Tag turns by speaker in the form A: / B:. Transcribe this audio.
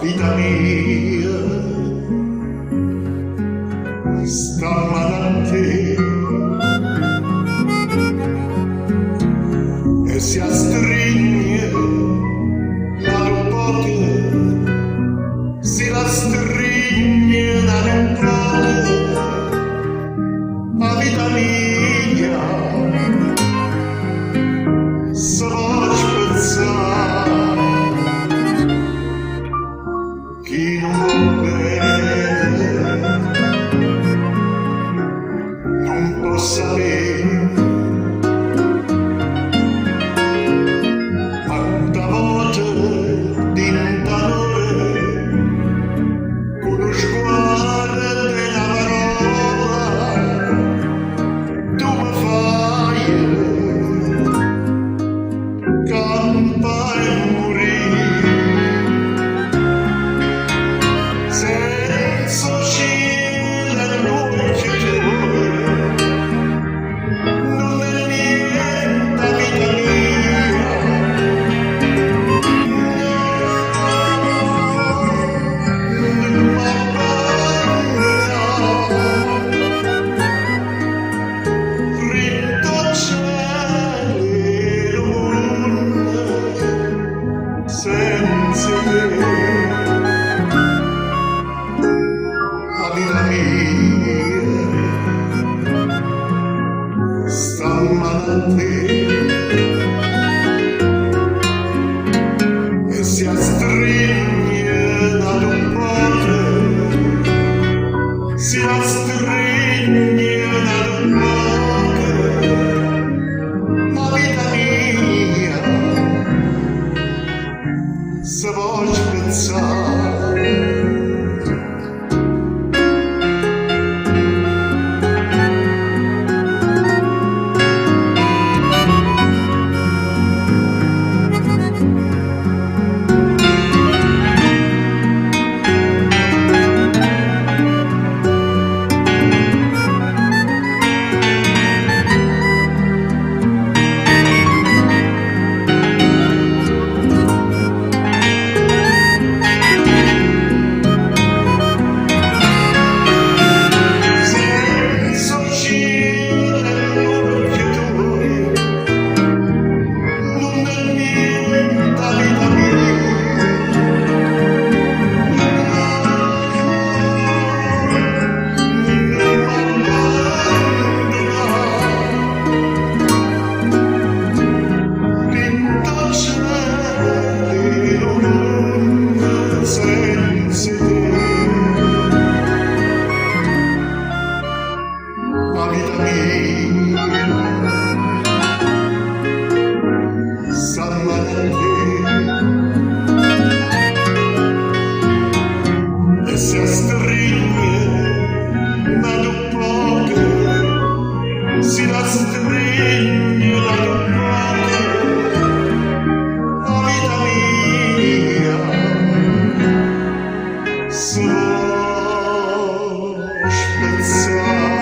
A: vita mia, stamma da te e si astringe la lupote, si la stringe la lupote, la vita mia, se vuoi spezzare chi non vuol bene, non può sapere. Quanta volte diventa l'ore, con lo sguardo della parola, tu mi fai campare e morire, senza uscire dall'occhio tuo, non è niente vita mia, non mi abbandona, rintracciare l'urna senza te. La vita mia, stamma da te e si astringe da un pote, si astringe da un pote, la vita mia, se vuoi spezzare la vita mia, stamma da te e si astringe da un pote, si la stringe da un pote, la vita mia, se vuoi spezzare.